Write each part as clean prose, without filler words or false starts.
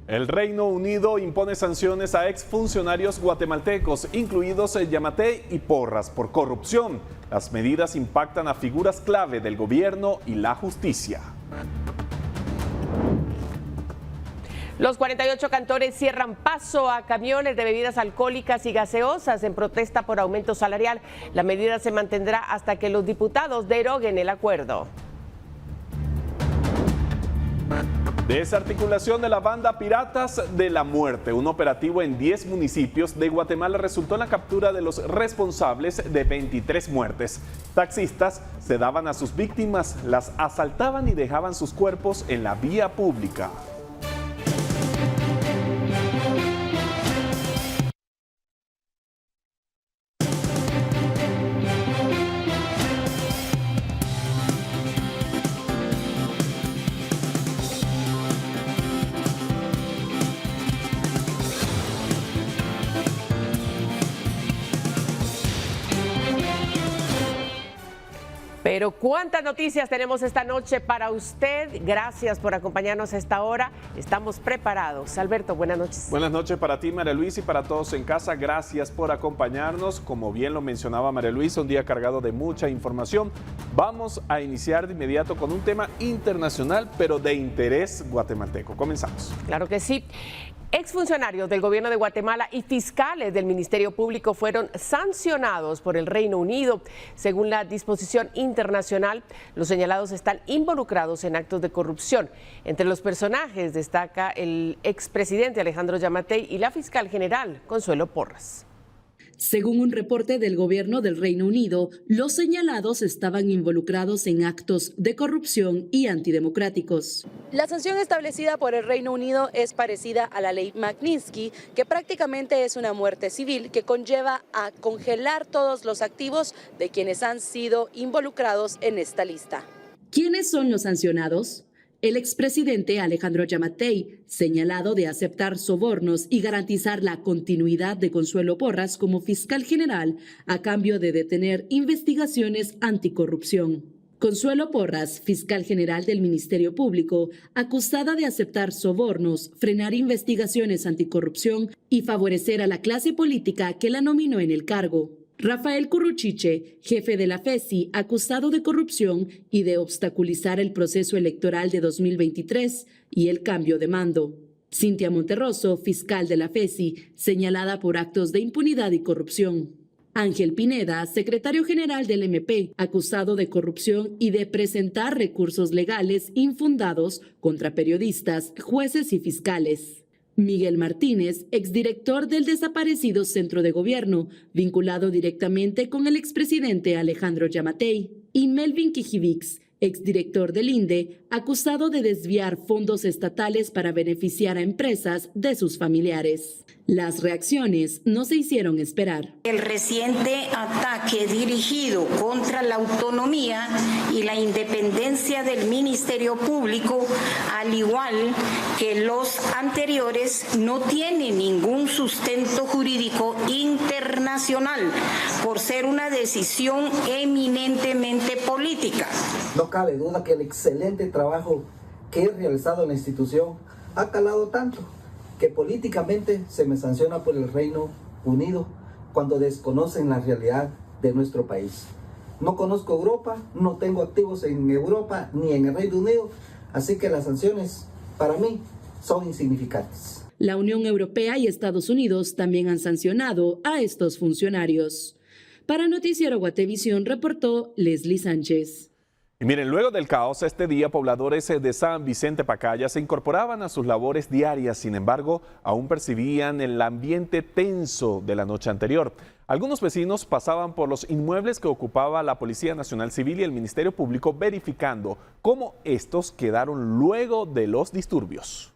El Reino Unido impone sanciones a exfuncionarios guatemaltecos, incluidos Yamatei y Porras, por corrupción. Las medidas impactan a figuras clave del gobierno y la justicia. Los 48 cantores cierran paso a camiones de bebidas alcohólicas y gaseosas en protesta por aumento salarial. La medida se mantendrá hasta que los diputados deroguen el acuerdo. Desarticulación de la banda Piratas de la Muerte. Un operativo en 10 municipios de Guatemala resultó en la captura de los responsables de 23 muertes. Taxistas se daban a sus víctimas, las asaltaban y dejaban sus cuerpos en la vía pública. Pero cuántas noticias tenemos esta noche para usted. Gracias por acompañarnos a esta hora. Estamos preparados. Alberto, buenas noches. Buenas noches para ti, María Luis, y para todos en casa. Gracias por acompañarnos. Como bien lo mencionaba María Luis, un día cargado de mucha información. Vamos a iniciar de inmediato con un tema internacional, pero de interés guatemalteco. Comenzamos. Claro que sí. Exfuncionarios del gobierno de Guatemala y fiscales del Ministerio Público fueron sancionados por el Reino Unido. Según la disposición internacional, los señalados están involucrados en actos de corrupción. Entre los personajes destaca el expresidente Alejandro Yamatei y la fiscal general Consuelo Porras. Según un reporte del gobierno del Reino Unido, los señalados estaban involucrados en actos de corrupción y antidemocráticos. La sanción establecida por el Reino Unido es parecida a la ley Magnitsky, que prácticamente es una muerte civil que conlleva a congelar todos los activos de quienes han sido involucrados en esta lista. ¿Quiénes son los sancionados? El expresidente Alejandro Yamatei, señalado de aceptar sobornos y garantizar la continuidad de Consuelo Porras como fiscal general a cambio de detener investigaciones anticorrupción. Consuelo Porras, fiscal general del Ministerio Público, acusada de aceptar sobornos, frenar investigaciones anticorrupción y favorecer a la clase política que la nominó en el cargo. Rafael Curruchiche, jefe de la FESI, acusado de corrupción y de obstaculizar el proceso electoral de 2023 y el cambio de mando. Cintia Monterroso, fiscal de la FESI, señalada por actos de impunidad y corrupción. Ángel Pineda, secretario general del MP, acusado de corrupción y de presentar recursos legales infundados contra periodistas, jueces y fiscales. Miguel Martínez, exdirector del desaparecido Centro de Gobierno, vinculado directamente con el expresidente Alejandro Yamatei. Y Melvin Kijivix, exdirector del INDE, acusado de desviar fondos estatales para beneficiar a empresas de sus familiares. Las reacciones no se hicieron esperar. El reciente ataque dirigido contra la autonomía y la independencia del Ministerio Público, al igual que los anteriores, no tiene ningún sustento jurídico internacional por ser una decisión eminentemente política. No cabe duda que el excelente trabajo que he realizado en la institución ha calado tanto que políticamente se me sanciona por el Reino Unido cuando desconocen la realidad de nuestro país. No conozco Europa, no tengo activos en Europa ni en el Reino Unido, así que las sanciones para mí son insignificantes. La Unión Europea y Estados Unidos también han sancionado a estos funcionarios. Para Noticiero Guatevisión reportó Leslie Sánchez. Y miren, luego del caos, este día pobladores de San Vicente Pacaya se incorporaban a sus labores diarias. Sin embargo, aún percibían el ambiente tenso de la noche anterior. Algunos vecinos pasaban por los inmuebles que ocupaba la Policía Nacional Civil y el Ministerio Público, verificando cómo estos quedaron luego de los disturbios.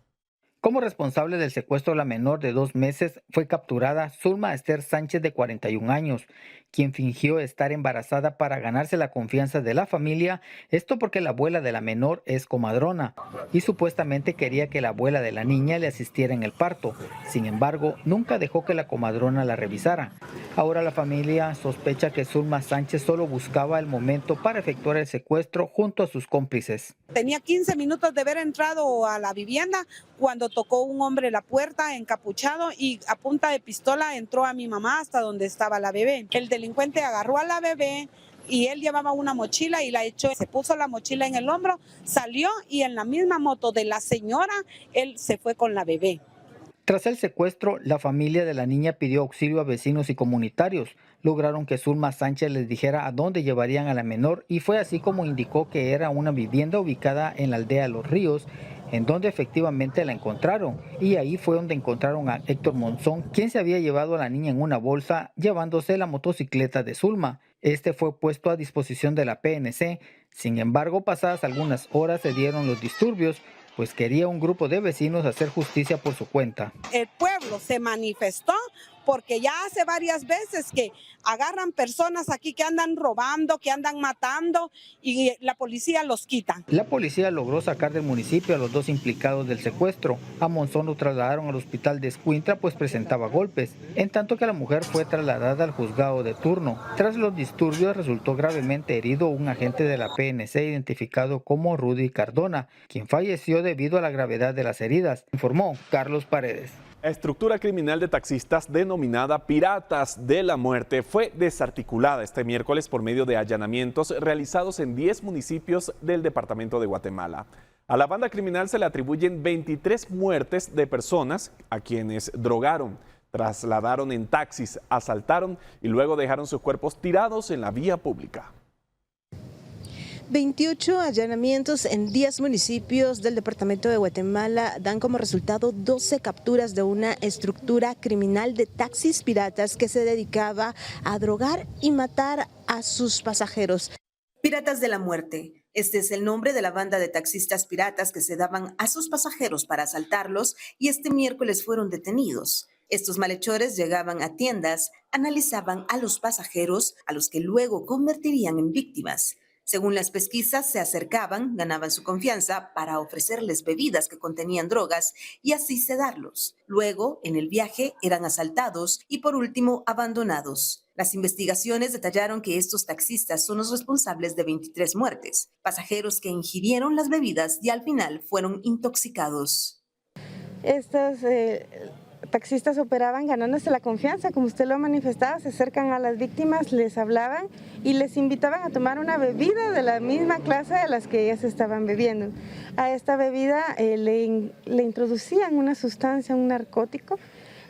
Como responsable del secuestro de la menor de 2 meses, fue capturada Zulma Esther Sánchez, de 41 años, quien fingió estar embarazada para ganarse la confianza de la familia, esto porque la abuela de la menor es comadrona y supuestamente quería que la abuela de la niña le asistiera en el parto. Sin embargo, nunca dejó que la comadrona la revisara. Ahora la familia sospecha que Zulma Sánchez solo buscaba el momento para efectuar el secuestro junto a sus cómplices. Tenía 15 minutos de haber entrado a la vivienda cuando tocó un hombre la puerta encapuchado y a punta de pistola entró a mi mamá hasta donde estaba la bebé. El delincuente agarró a la bebé y él llevaba una mochila y la echó, se puso la mochila en el hombro, salió y en la misma moto de la señora, él se fue con la bebé. Tras el secuestro, la familia de la niña pidió auxilio a vecinos y comunitarios. Lograron que Zulma Sánchez les dijera a dónde llevarían a la menor y fue así como indicó que era una vivienda ubicada en la aldea Los Ríos, en donde efectivamente la encontraron. Y ahí fue donde encontraron a Héctor Monzón, quien se había llevado a la niña en una bolsa, llevándose la motocicleta de Zulma. Este fue puesto a disposición de la PNC. Sin embargo, pasadas algunas horas se dieron los disturbios, pues quería un grupo de vecinos hacer justicia por su cuenta. El pueblo se manifestó porque ya hace varias veces que agarran personas aquí que andan robando, que andan matando y la policía los quita. La policía logró sacar del municipio a los dos implicados del secuestro. A Monzón lo trasladaron al hospital de Escuintla pues presentaba golpes, en tanto que la mujer fue trasladada al juzgado de turno. Tras los disturbios resultó gravemente herido un agente de la PNC identificado como Rudy Cardona, quien falleció debido a la gravedad de las heridas, informó Carlos Paredes. La estructura criminal de taxistas denominada Piratas de la Muerte fue desarticulada este miércoles por medio de allanamientos realizados en 10 municipios del departamento de Guatemala. A la banda criminal se le atribuyen 23 muertes de personas a quienes drogaron, trasladaron en taxis, asaltaron y luego dejaron sus cuerpos tirados en la vía pública. 28 allanamientos en 10 municipios del departamento de Guatemala dan como resultado 12 capturas de una estructura criminal de taxis piratas que se dedicaba a drogar y matar a sus pasajeros. Piratas de la Muerte. Este es el nombre de la banda de taxistas piratas que se daban a sus pasajeros para asaltarlos y este miércoles fueron detenidos. Estos malhechores llegaban a tiendas, analizaban a los pasajeros, a los que luego convertirían en víctimas. Según las pesquisas, se acercaban, ganaban su confianza para ofrecerles bebidas que contenían drogas y así sedarlos. Luego, en el viaje, eran asaltados y por último, abandonados. Las investigaciones detallaron que estos taxistas son los responsables de 23 muertes, pasajeros que ingirieron las bebidas y al final fueron intoxicados. Estos taxistas operaban ganándose la confianza, como usted lo ha manifestado, se acercan a las víctimas, les hablaban y les invitaban a tomar una bebida de la misma clase de las que ellas estaban bebiendo. A esta bebida le introducían una sustancia, un narcótico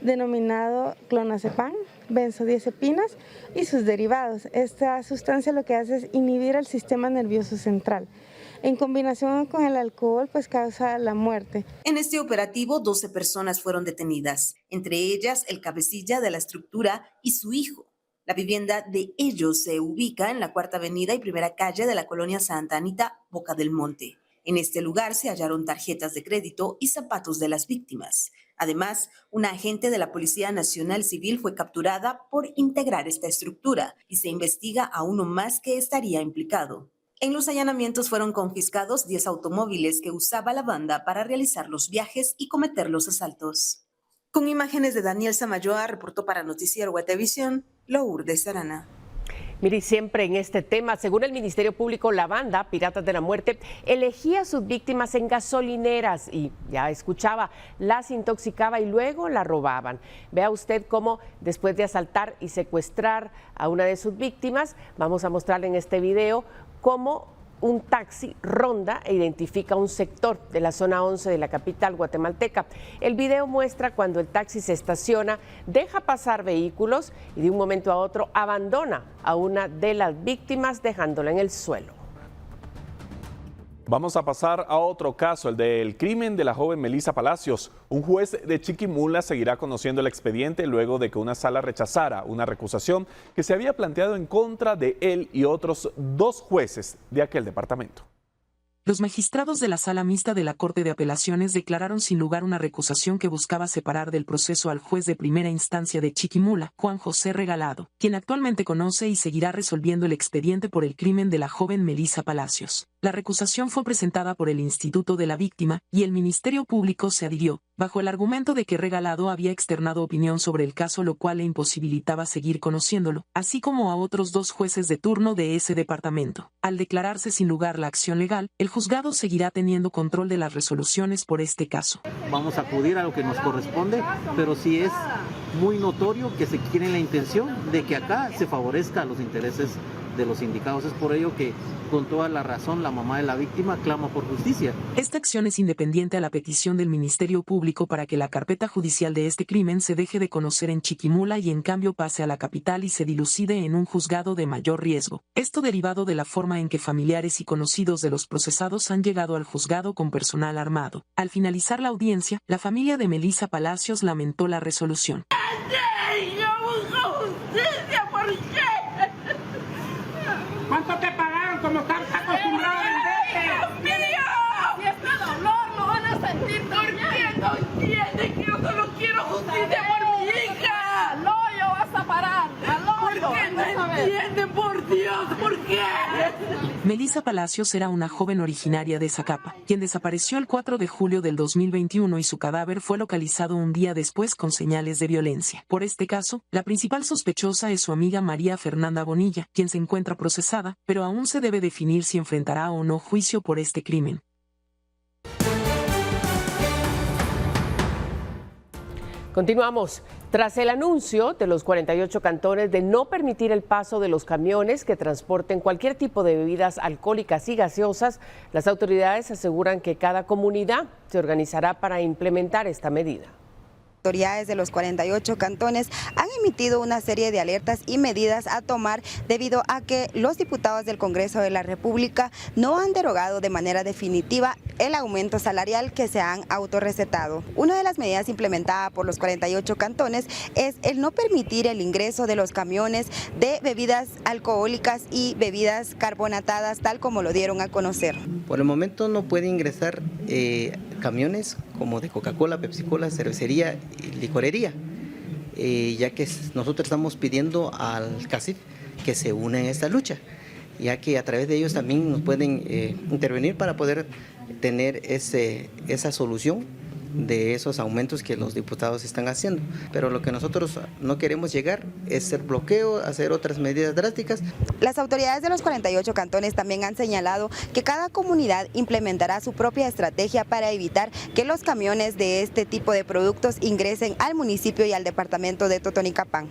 denominado clonazepam, benzodiazepinas y sus derivados. Esta sustancia lo que hace es inhibir el sistema nervioso central. En combinación con el alcohol, pues causa la muerte. En este operativo, 12 personas fueron detenidas, entre ellas el cabecilla de la estructura y su hijo. La vivienda de ellos se ubica en la Cuarta Avenida y Primera Calle de la colonia Santa Anita, Boca del Monte. En este lugar se hallaron tarjetas de crédito y zapatos de las víctimas. Además, una agente de la Policía Nacional Civil fue capturada por integrar esta estructura y se investiga a uno más que estaría implicado. En los allanamientos fueron confiscados 10 automóviles que usaba la banda para realizar los viajes y cometer los asaltos. Con imágenes de Daniel Samayoa, reportó para Noticiero Guatevisión, Lourdes Arana. Mire, siempre en este tema, según el Ministerio Público, la banda Piratas de la Muerte elegía a sus víctimas en gasolineras y, ya escuchaba, las intoxicaba y luego la robaban. Vea usted cómo después de asaltar y secuestrar a una de sus víctimas, vamos a mostrarle en este video cómo un taxi ronda e identifica un sector de la zona 11 de la capital guatemalteca. El video muestra cuando el taxi se estaciona, deja pasar vehículos y de un momento a otro abandona a una de las víctimas dejándola en el suelo. Vamos a pasar a otro caso, el del crimen de la joven Melissa Palacios. Un juez de Chiquimula seguirá conociendo el expediente luego de que una sala rechazara una recusación que se había planteado en contra de él y otros 2 jueces de aquel departamento. Los magistrados de la Sala Mixta de la Corte de Apelaciones declararon sin lugar una recusación que buscaba separar del proceso al juez de primera instancia de Chiquimula, Juan José Regalado, quien actualmente conoce y seguirá resolviendo el expediente por el crimen de la joven Melissa Palacios. La recusación fue presentada por el Instituto de la Víctima y el Ministerio Público se adhirió, bajo el argumento de que Regalado había externado opinión sobre el caso, lo cual le imposibilitaba seguir conociéndolo, así como a otros 2 jueces de turno de ese departamento. Al declararse sin lugar la acción legal, el juzgado seguirá teniendo control de las resoluciones por este caso. Vamos a acudir a lo que nos corresponde, pero sí es muy notorio que se tiene la intención de que acá se favorezca los intereses de los indicados. Es por ello que, con toda la razón, la mamá de la víctima clama por justicia. Esta acción es independiente a la petición del Ministerio Público para que la carpeta judicial de este crimen se deje de conocer en Chiquimula y en cambio pase a la capital y se dilucide en un juzgado de mayor riesgo. Esto derivado de la forma en que familiares y conocidos de los procesados han llegado al juzgado con personal armado. Al finalizar la audiencia, la familia de Melissa Palacios lamentó la resolución. ¿Cuánto te pagaron? Como estás acostumbrado a venderte. ¡Dios mío! Si este dolor lo van a sentir también. ¿Por qué no entienden que yo solo quiero justicia por mi hija? Al hoyo vas a parar. Al hoyo. ¿Por qué no entienden? Por Dios, ¿por qué? Melissa Palacios era una joven originaria de Zacapa, quien desapareció el 4 de julio del 2021 y su cadáver fue localizado un día después con señales de violencia. Por este caso, la principal sospechosa es su amiga María Fernanda Bonilla, quien se encuentra procesada, pero aún se debe definir si enfrentará o no juicio por este crimen. Continuamos. Tras el anuncio de los 48 cantones de no permitir el paso de los camiones que transporten cualquier tipo de bebidas alcohólicas y gaseosas, las autoridades aseguran que cada comunidad se organizará para implementar esta medida. Autoridades de los 48 cantones han emitido una serie de alertas y medidas a tomar debido a que los diputados del Congreso de la República no han derogado de manera definitiva el aumento salarial que se han autorrecetado. Una de las medidas implementadas por los 48 cantones es el no permitir el ingreso de los camiones de bebidas alcohólicas y bebidas carbonatadas, tal como lo dieron a conocer. Por el momento no puede ingresar camiones como de Coca-Cola, Pepsi-Cola, cervecería y licorería, ya que nosotros estamos pidiendo al CACIF que se una en esta lucha, ya que a través de ellos también nos pueden intervenir para poder tener esa solución de esos aumentos que los diputados están haciendo. Pero lo que nosotros no queremos llegar es ser bloqueo, hacer otras medidas drásticas. Las autoridades de los 48 cantones también han señalado que cada comunidad implementará su propia estrategia para evitar que los camiones de este tipo de productos ingresen al municipio y al departamento de Totonicapán.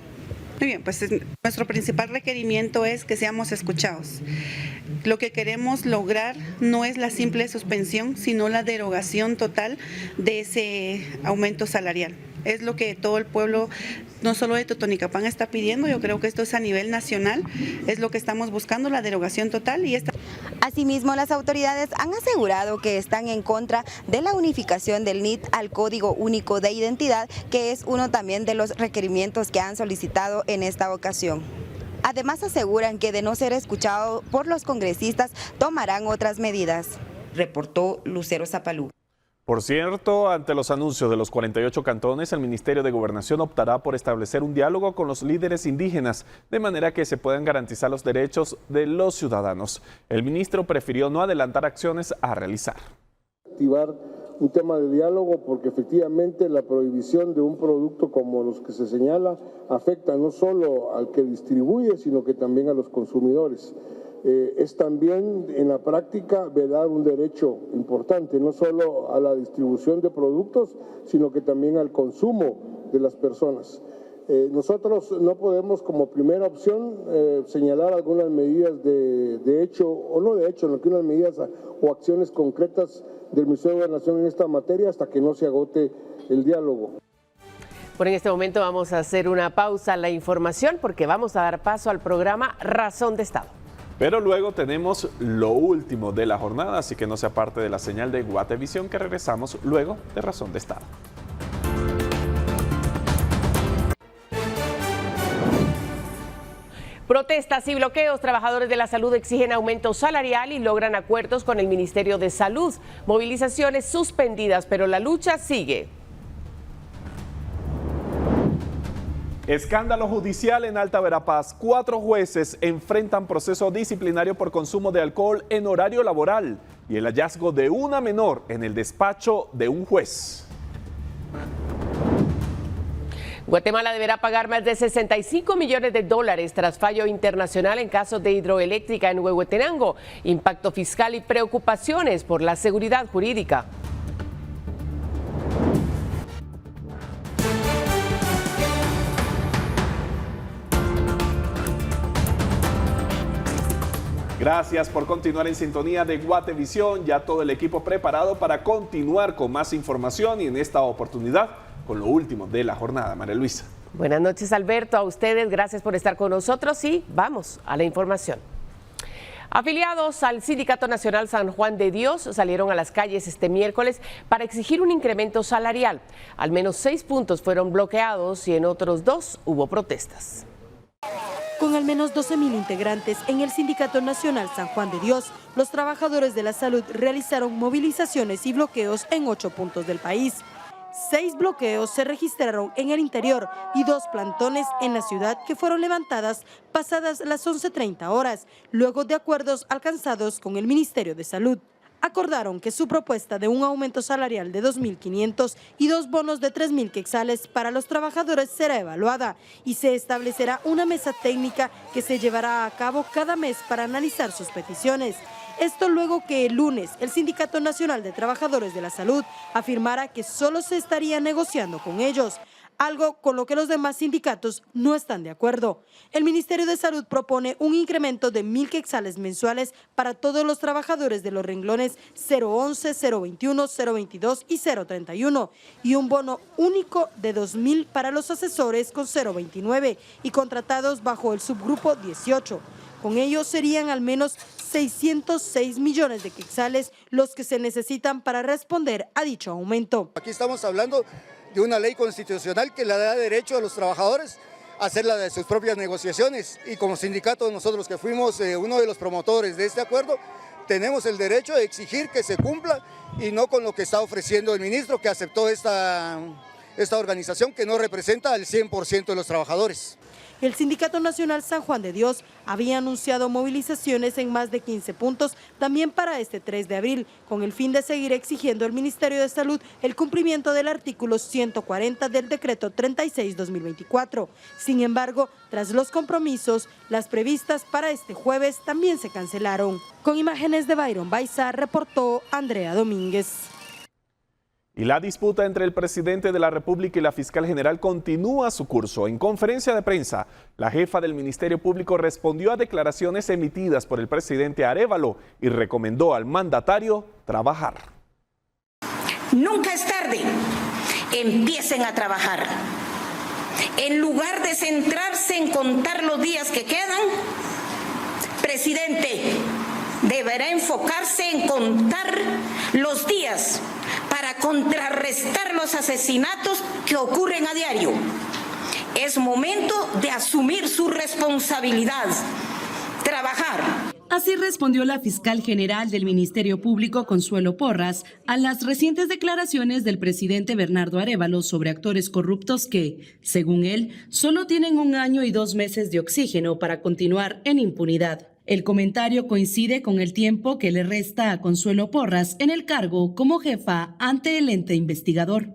Muy bien, pues nuestro principal requerimiento es que seamos escuchados. Lo que queremos lograr no es la simple suspensión, sino la derogación total de ese aumento salarial. Es lo que todo el pueblo, no solo de Totonicapán, está pidiendo. Yo creo que esto es a nivel nacional, es lo que estamos buscando, la derogación total. Asimismo, las autoridades han asegurado que están en contra de la unificación del NIT al Código Único de Identidad, que es uno también de los requerimientos que han solicitado en esta ocasión. Además, aseguran que de no ser escuchado por los congresistas, tomarán otras medidas. Reportó Lucero Zapalú. Por cierto, ante los anuncios de los 48 cantones, el Ministerio de Gobernación optará por establecer un diálogo con los líderes indígenas, de manera que se puedan garantizar los derechos de los ciudadanos. El ministro prefirió no adelantar acciones a realizar. Activar un tema de diálogo porque efectivamente la prohibición de un producto como los que se señala afecta no solo al que distribuye, sino que también a los consumidores. Es también en la práctica velar un derecho importante, no solo a la distribución de productos, sino que también al consumo de las personas. Nosotros no podemos como primera opción señalar algunas medidas de hecho, o no de hecho, sino que unas medidas o acciones concretas del Ministerio de Gobernación en esta materia hasta que no se agote el diálogo. Por en este momento vamos a hacer una pausa en la información porque vamos a dar paso al programa Razón de Estado. Pero luego tenemos lo último de la jornada, así que no se aparte de la señal de Guatevisión, que regresamos luego de Razón de Estado. Protestas y bloqueos. Trabajadores de la salud exigen aumento salarial y logran acuerdos con el Ministerio de Salud. Movilizaciones suspendidas, pero la lucha sigue. Escándalo judicial en Alta Verapaz. 4 jueces enfrentan proceso disciplinario por consumo de alcohol en horario laboral y el hallazgo de una menor en el despacho de un juez. Guatemala deberá pagar más de 65 millones de dólares tras fallo internacional en casos de hidroeléctrica en Huehuetenango, impacto fiscal y preocupaciones por la seguridad jurídica. Gracias por continuar en sintonía de Guatevisión. Ya todo el equipo preparado para continuar con más información y en esta oportunidad con lo último de la jornada. María Luisa. Buenas noches, Alberto. A ustedes, gracias por estar con nosotros y vamos a la información. Afiliados al Sindicato Nacional San Juan de Dios salieron a las calles este miércoles para exigir un incremento salarial. Al menos 6 puntos fueron bloqueados y en otros 2 hubo protestas. Con al menos 12.000 integrantes en el Sindicato Nacional San Juan de Dios, los trabajadores de la salud realizaron movilizaciones y bloqueos en 8 puntos del país. 6 bloqueos se registraron en el interior y 2 plantones en la ciudad que fueron levantadas pasadas las 11:30 horas, luego de acuerdos alcanzados con el Ministerio de Salud. Acordaron que su propuesta de un aumento salarial de 2.500 y 2 bonos de 3.000 quetzales para los trabajadores será evaluada y se establecerá una mesa técnica que se llevará a cabo cada mes para analizar sus peticiones. Esto luego que el lunes el Sindicato Nacional de Trabajadores de la Salud afirmara que solo se estaría negociando con ellos, algo con lo que los demás sindicatos no están de acuerdo. El Ministerio de Salud propone un incremento de 1.000 quetzales mensuales para todos los trabajadores de los renglones 011, 021, 022 y 031 y un bono único de 2.000 para los asesores con 029 y contratados bajo el subgrupo 18. Con ello serían al menos 606 millones de quetzales los que se necesitan para responder a dicho aumento. Aquí estamos hablando de una ley constitucional que le da derecho a los trabajadores a hacer de sus propias negociaciones y como sindicato nosotros que fuimos uno de los promotores de este acuerdo tenemos el derecho de exigir que se cumpla y no con lo que está ofreciendo el ministro que aceptó esta organización que no representa al 100% de los trabajadores. El Sindicato Nacional San Juan de Dios había anunciado movilizaciones en más de 15 puntos también para este 3 de abril, con el fin de seguir exigiendo al Ministerio de Salud el cumplimiento del artículo 140 del decreto 36-2024. Sin embargo, tras los compromisos, las previstas para este jueves también se cancelaron. Con imágenes de Byron Baiza, reportó Andrea Domínguez. Y la disputa entre el presidente de la República y la fiscal general continúa su curso. En conferencia de prensa, la jefa del Ministerio Público respondió a declaraciones emitidas por el presidente Arévalo y recomendó al mandatario trabajar. Nunca es tarde. Empiecen a trabajar. En lugar de centrarse en contar los días que quedan, presidente, deberá enfocarse en contar los días para contrarrestar los asesinatos que ocurren a diario. Es momento de asumir su responsabilidad, trabajar. Así respondió la fiscal general del Ministerio Público, Consuelo Porras, a las recientes declaraciones del presidente Bernardo Arévalo sobre actores corruptos que, según él, solo tienen 1 año y 2 meses de oxígeno para continuar en impunidad. El comentario coincide con el tiempo que le resta a Consuelo Porras en el cargo como jefa ante el ente investigador.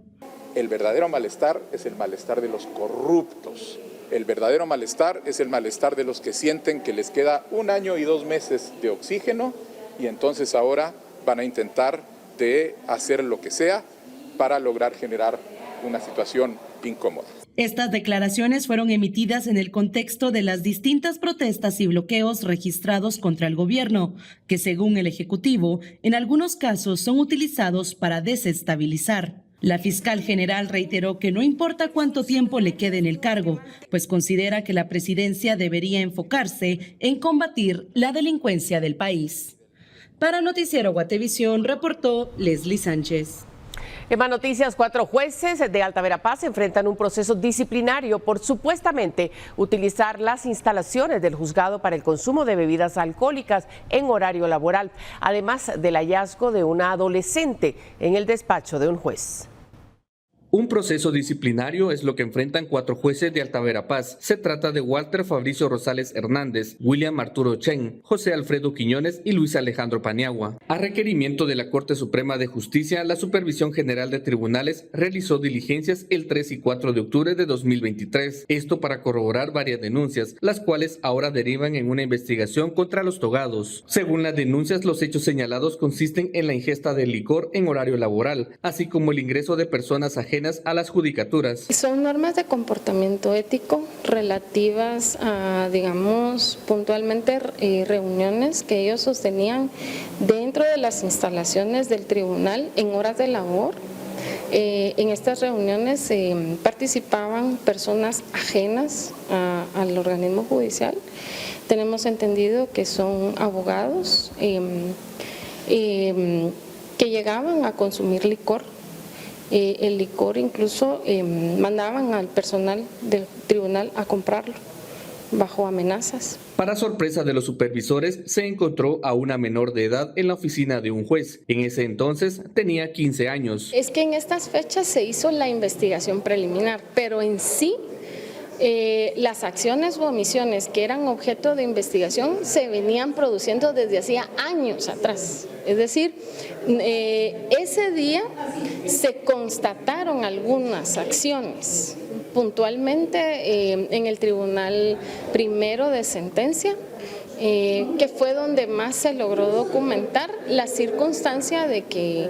El verdadero malestar es el malestar de los corruptos. El verdadero malestar es el malestar de los que sienten que les queda 1 año y 2 meses de oxígeno y entonces ahora van a intentar de hacer lo que sea para lograr generar una situación incómoda. Estas declaraciones fueron emitidas en el contexto de las distintas protestas y bloqueos registrados contra el gobierno, que según el Ejecutivo, en algunos casos son utilizados para desestabilizar. La fiscal general reiteró que no importa cuánto tiempo le quede en el cargo, pues considera que la presidencia debería enfocarse en combatir la delincuencia del país. Para Noticiero Guatevisión, reportó Leslie Sánchez. En más noticias, 4 jueces de Alta Verapaz enfrentan un proceso disciplinario por supuestamente utilizar las instalaciones del juzgado para el consumo de bebidas alcohólicas en horario laboral, además del hallazgo de una adolescente en el despacho de un juez. Un proceso disciplinario es lo que enfrentan 4 jueces de Alta Verapaz. Se trata de Walter Fabricio Rosales Hernández, William Arturo Chen, José Alfredo Quiñones y Luis Alejandro Paniagua. A requerimiento de la Corte Suprema de Justicia, la Supervisión General de Tribunales realizó diligencias el 3 y 4 de octubre de 2023. Esto para corroborar varias denuncias, las cuales ahora derivan en una investigación contra los togados. Según las denuncias, los hechos señalados consisten en la ingesta de licor en horario laboral, así como el ingreso de personas ajenas a las judicaturas. Son normas de comportamiento ético relativas a, digamos, puntualmente reuniones que ellos sostenían dentro de las instalaciones del tribunal en horas de labor. En estas reuniones participaban personas ajenas al organismo judicial. Tenemos entendido que son abogados que llegaban a consumir licor. El licor incluso mandaban al personal del tribunal a comprarlo bajo amenazas. Para sorpresa de los supervisores, se encontró a una menor de edad en la oficina de un juez. En ese entonces tenía 15 años. Es que en estas fechas se hizo la investigación preliminar, pero en sí las acciones o omisiones que eran objeto de investigación se venían produciendo desde hacía años atrás. Es decir, ese día se constataron algunas acciones puntualmente en el Tribunal Primero de Sentencia, que fue donde más se logró documentar la circunstancia de que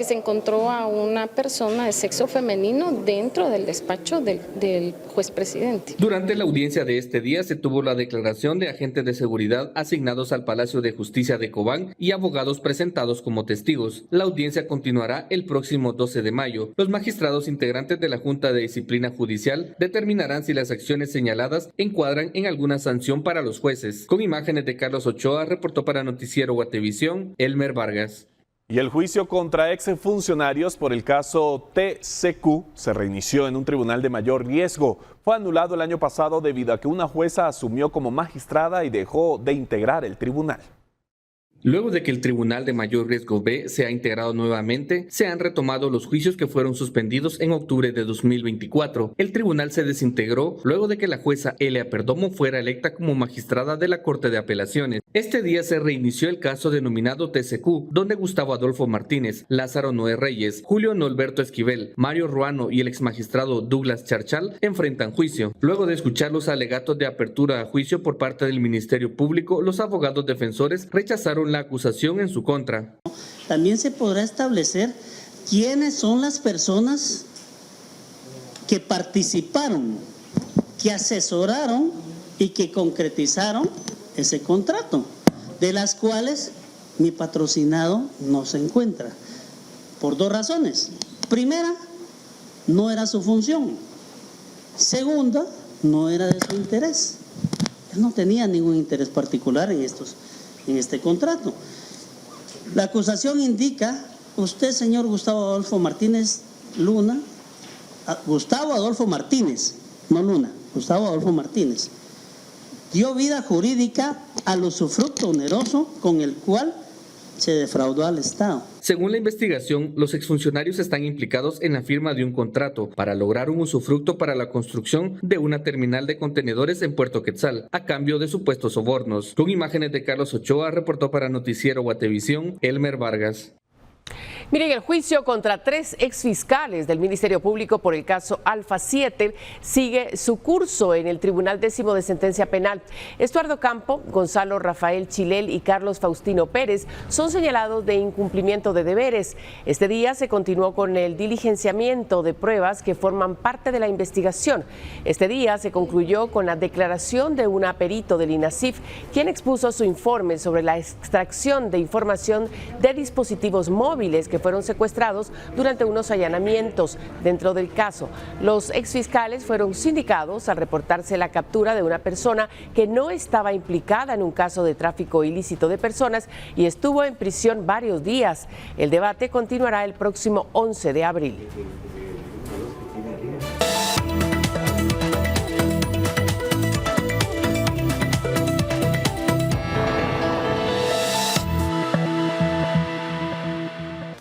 se encontró a una persona de sexo femenino dentro del despacho del juez presidente. Durante la audiencia de este día se tuvo la declaración de agentes de seguridad asignados al Palacio de Justicia de Cobán y abogados presentados como testigos. La audiencia continuará el próximo 12 de mayo. Los magistrados integrantes de la Junta de Disciplina Judicial determinarán si las acciones señaladas encuadran en alguna sanción para los jueces. Con imágenes de Carlos Ochoa, reportó para Noticiero Guatevisión, Elmer Vargas. Y el juicio contra exfuncionarios por el caso TCQ se reinició en un tribunal de mayor riesgo. Fue anulado el año pasado debido a que una jueza asumió como magistrada y dejó de integrar el tribunal. Luego de que el Tribunal de Mayor Riesgo B se ha integrado nuevamente, se han retomado los juicios que fueron suspendidos en octubre de 2024. El tribunal se desintegró luego de que la jueza Elia Perdomo fuera electa como magistrada de la Corte de Apelaciones. Este día se reinició el caso denominado TCQ, donde Gustavo Adolfo Martínez, Lázaro Noé Reyes, Julio Norberto Esquivel, Mario Ruano y el exmagistrado Douglas Charchal enfrentan juicio. Luego de escuchar los alegatos de apertura a juicio por parte del Ministerio Público, los abogados defensores rechazaron la acusación en su contra. También se podrá establecer quiénes son las personas que participaron, que asesoraron y que concretizaron ese contrato, de las cuales mi patrocinado no se encuentra, por 2 razones. Primera, no era su función. Segunda, no era de su interés. Él no tenía ningún interés particular en este contrato. La acusación indica, usted, señor Gustavo Adolfo Martínez Luna, Gustavo Adolfo Martínez, no Luna, Gustavo Adolfo Martínez, dio vida jurídica al usufructo oneroso con el cual se defraudó al Estado. Según la investigación, los exfuncionarios están implicados en la firma de un contrato para lograr un usufructo para la construcción de una terminal de contenedores en Puerto Quetzal, a cambio de supuestos sobornos. Con imágenes de Carlos Ochoa, reportó para Noticiero Guatevisión, Elmer Vargas. Miren, el juicio contra 3 exfiscales del Ministerio Público por el caso Alfa 7 sigue su curso en el Tribunal 10º de Sentencia Penal. Estuardo Campo, Gonzalo Rafael Chilel y Carlos Faustino Pérez son señalados de incumplimiento de deberes. Este día se continuó con el diligenciamiento de pruebas que forman parte de la investigación. Este día se concluyó con la declaración de un perito del INASIF, quien expuso su informe sobre la extracción de información de dispositivos móviles que fueron secuestrados durante unos allanamientos. Dentro del caso, los exfiscales fueron sindicados al reportarse la captura de una persona que no estaba implicada en un caso de tráfico ilícito de personas y estuvo en prisión varios días. El debate continuará el próximo 11 de abril.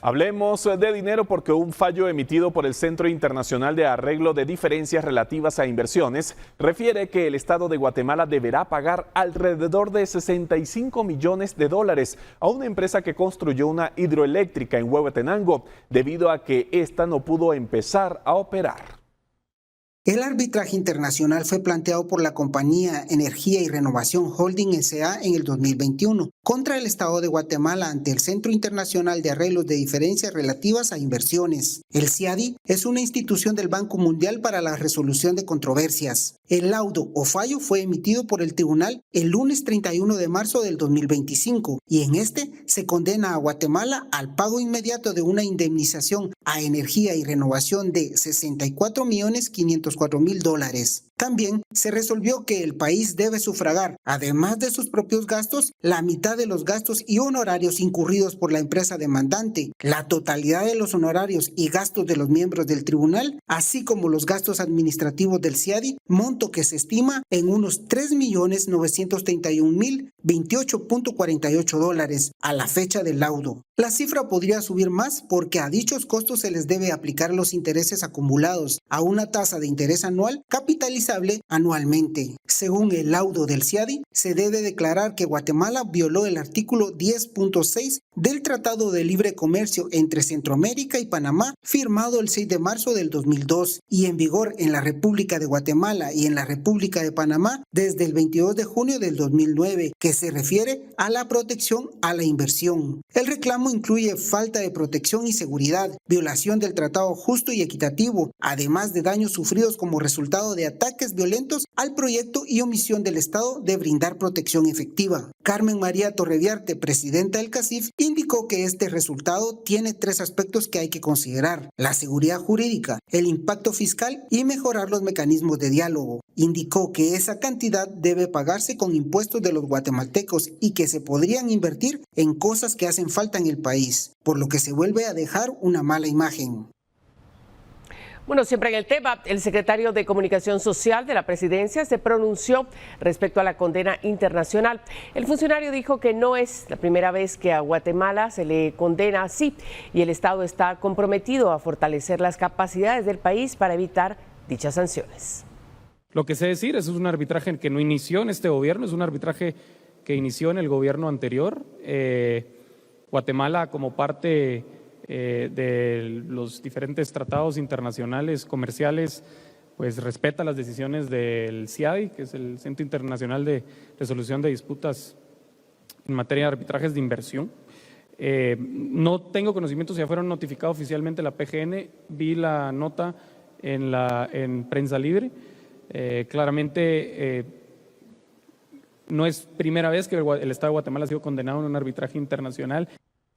Hablemos de dinero porque un fallo emitido por el Centro Internacional de Arreglo de Diferencias Relativas a Inversiones refiere que el Estado de Guatemala deberá pagar alrededor de $65 millones a una empresa que construyó una hidroeléctrica en Huehuetenango debido a que ésta no pudo empezar a operar. El arbitraje internacional fue planteado por la compañía Energía y Renovación Holding S.A. en el 2021 contra el Estado de Guatemala ante el Centro Internacional de Arreglos de Diferencias Relativas a Inversiones. El CIADI es una institución del Banco Mundial para la resolución de controversias. El laudo o fallo fue emitido por el tribunal el lunes 31 de marzo del 2025 y en este se condena a Guatemala al pago inmediato de una indemnización a Energía y Renovación de $64.504.000. También se resolvió que el país debe sufragar, además de sus propios gastos, la mitad de los gastos y honorarios incurridos por la empresa demandante, la totalidad de los honorarios y gastos de los miembros del tribunal, así como los gastos administrativos del CIADI, monto que se estima en unos $3.931.028.48 a la fecha del laudo. La cifra podría subir más porque a dichos costos se les debe aplicar los intereses acumulados a una tasa de interés anual capitalizable anualmente. Según el laudo del CIADI, se debe declarar que Guatemala violó el artículo 10.6 del Tratado de Libre Comercio entre Centroamérica y Panamá, firmado el 6 de marzo del 2002 y en vigor en la República de Guatemala y en la República de Panamá desde el 22 de junio del 2009, que se refiere a la protección a la inversión. El reclamo incluye falta de protección y seguridad, violación del tratado justo y equitativo, además de daños sufridos como resultado de ataques violentos al proyecto y omisión del Estado de brindar protección efectiva. Carmen María Torreviarte, presidenta del CACIF, indicó que este resultado tiene 3 aspectos que hay que considerar: la seguridad jurídica, el impacto fiscal y mejorar los mecanismos de diálogo. Indicó que esa cantidad debe pagarse con impuestos de los guatemaltecos y que se podrían invertir en cosas que hacen falta en el país, por lo que se vuelve a dejar una mala imagen. Bueno, siempre en el tema, el secretario de Comunicación Social de la Presidencia se pronunció respecto a la condena internacional. El funcionario dijo que no es la primera vez que a Guatemala se le condena así y el Estado está comprometido a fortalecer las capacidades del país para evitar dichas sanciones. Lo que sé decir es un arbitraje que no inició en este gobierno, es un arbitraje que inició en el gobierno anterior. Guatemala, como parte de los diferentes tratados internacionales comerciales, pues respeta las decisiones del CIADI, que es el Centro Internacional de Resolución de Disputas en materia de arbitrajes de inversión. No tengo conocimiento si ya fueron notificados oficialmente la PGN, vi la nota en Prensa Libre. Claramente no es primera vez que el Estado de Guatemala ha sido condenado en un arbitraje internacional.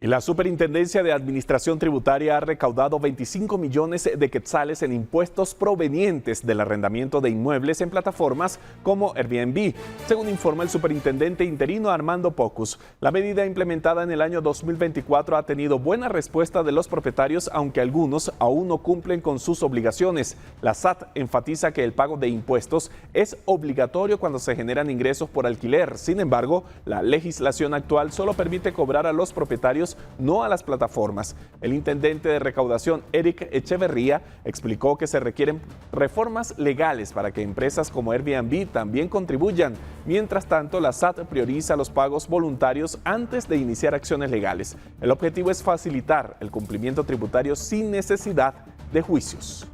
Y la Superintendencia de Administración Tributaria ha recaudado 25 millones de quetzales en impuestos provenientes del arrendamiento de inmuebles en plataformas como Airbnb, según informa el superintendente interino Armando Pocus. La medida implementada en el año 2024 ha tenido buena respuesta de los propietarios, aunque algunos aún no cumplen con sus obligaciones. La SAT enfatiza que el pago de impuestos es obligatorio cuando se generan ingresos por alquiler. Sin embargo, la legislación actual solo permite cobrar a los propietarios, no a las plataformas. El intendente de recaudación, Eric Echeverría, explicó que se requieren reformas legales para que empresas como Airbnb también contribuyan. Mientras tanto, la SAT prioriza los pagos voluntarios antes de iniciar acciones legales. El objetivo es facilitar el cumplimiento tributario sin necesidad de juicios.